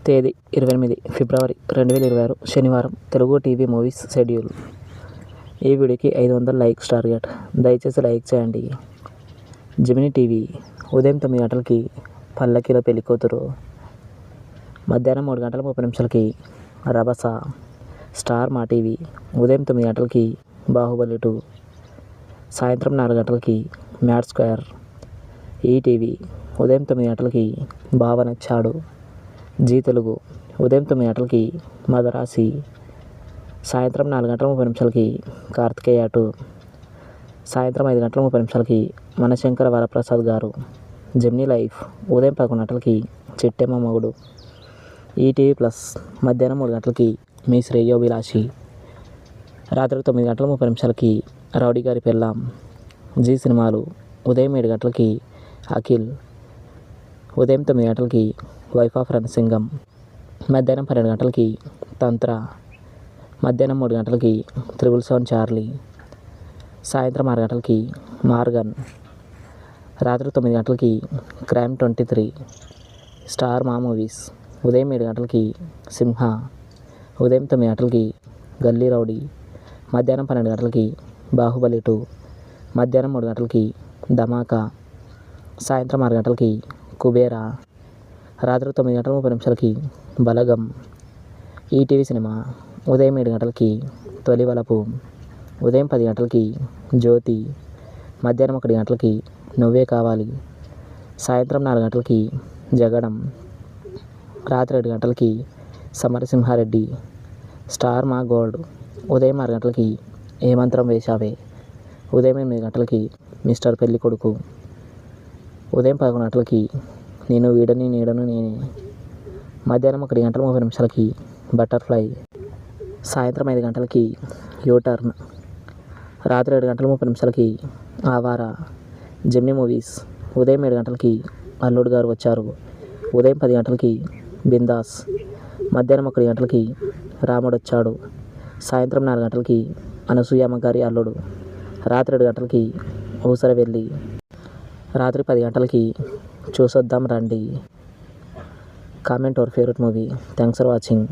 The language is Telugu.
తేదీ 28 ఫిబ్రవరి 2026 శనివారం. Telugu TV movies schedule. ఈ వీడియోకి 500 లైక్స్ టార్గెట్. దయచేసి లైక్ చేయండి. జెమినీ టీవీ ఉదయం 9 గంటలకి పల్లకిలో పెళ్ళికూతురు, మధ్యాహ్నం 3 గంటల 30 నిమిషాలకి రభస. స్టార్ మా టీవీ ఉదయం 9 గంటలకి బాహుబలి 2, సాయంత్రం 4 గంటలకి మ్యాడ్ స్క్వేర్. ఈటీవీ ఉదయం 9 గంటలకి బావ నచ్చాడు. జీ తెలుగు ఉదయం 9 గంటలకి మదరాసి, సాయంత్రం 4 గంటల 30 నిమిషాలకి కార్తికేయ 2, సాయంత్రం 5 గంటల 30 నిమిషాలకి మనశంకర వరప్రసాద్ గారు. జెమినీ లైఫ్ ఉదయం 11 గంటలకి చిట్టెమ్మ మొగుడు. ఈటీవీ ప్లస్ మధ్యాహ్నం 3 గంటలకి మీ శ్రేయోభిలాషి, రాత్రి 9 గంటల 30 నిమిషాలకి రౌడీ గారి పెళ్ళాం. జీ సినిమాలు ఉదయం 7 గంటలకి అఖిల్, ఉదయం 9 గంటలకి వైఫ్ ఆఫ్ రణసింగం, మధ్యాహ్నం 12 గంటలకి తంత్ర, మధ్యాహ్నం 3 గంటలకి 777 చార్లీ, సాయంత్రం 6 గంటలకి మార్గన్, రాత్రి 9 గంటలకి క్రైమ్ 23. స్టార్ మా మూవీస్ ఉదయం 7 గంటలకి సింహ, ఉదయం 9 గంటలకి గల్లీ రౌడీ, మధ్యాహ్నం 12 గంటలకి బాహుబలి 2, మధ్యాహ్నం 3 గంటలకి ధమాకా, సాయంత్రం 6 గంటలకి కుబేరా, రాత్రి 9 గంటల 30 నిమిషాలకి బలగం. ఈటీవీ సినిమా ఉదయం 7 గంటలకి తొలి వలపు, ఉదయం 10 గంటలకి జ్యోతి, మధ్యాహ్నం 1 గంటలకి నువ్వే కావాలి, సాయంత్రం 4 గంటలకి జగడం, రాత్రి 7 గంటలకి సమరసింహారెడ్డి. స్టార్ మా గోల్డ్ ఉదయం 6 గంటలకి ఏ మంత్రం వేశావే, ఉదయం 8 గంటలకి మిస్టర్ పెళ్లి కొడుకు, ఉదయం 11 గంటలకి నేను వీడని నీడను నేనే, మధ్యాహ్నం 1 గంటల 30 నిమిషాలకి బటర్ఫ్లై, సాయంత్రం 5 గంటలకి యూటర్న్, రాత్రి 7 గంటల 30 నిమిషాలకి ఆవారా. జెమినీ మూవీస్ ఉదయం 7 గంటలకి అల్లుడు గారు వచ్చారు, ఉదయం 10 గంటలకి బిందాస్, మధ్యాహ్నం 1 గంటలకి రాముడు వచ్చాడు, సాయంత్రం 4 గంటలకి అనసూయమ్మ గారి అల్లుడు, రాత్రి 7 గంటలకి ఊసర వెళ్ళి, రాత్రి 10 గంటలకి చూసొద్దాం రండి. Comment your favourite movie. Thanks for watching.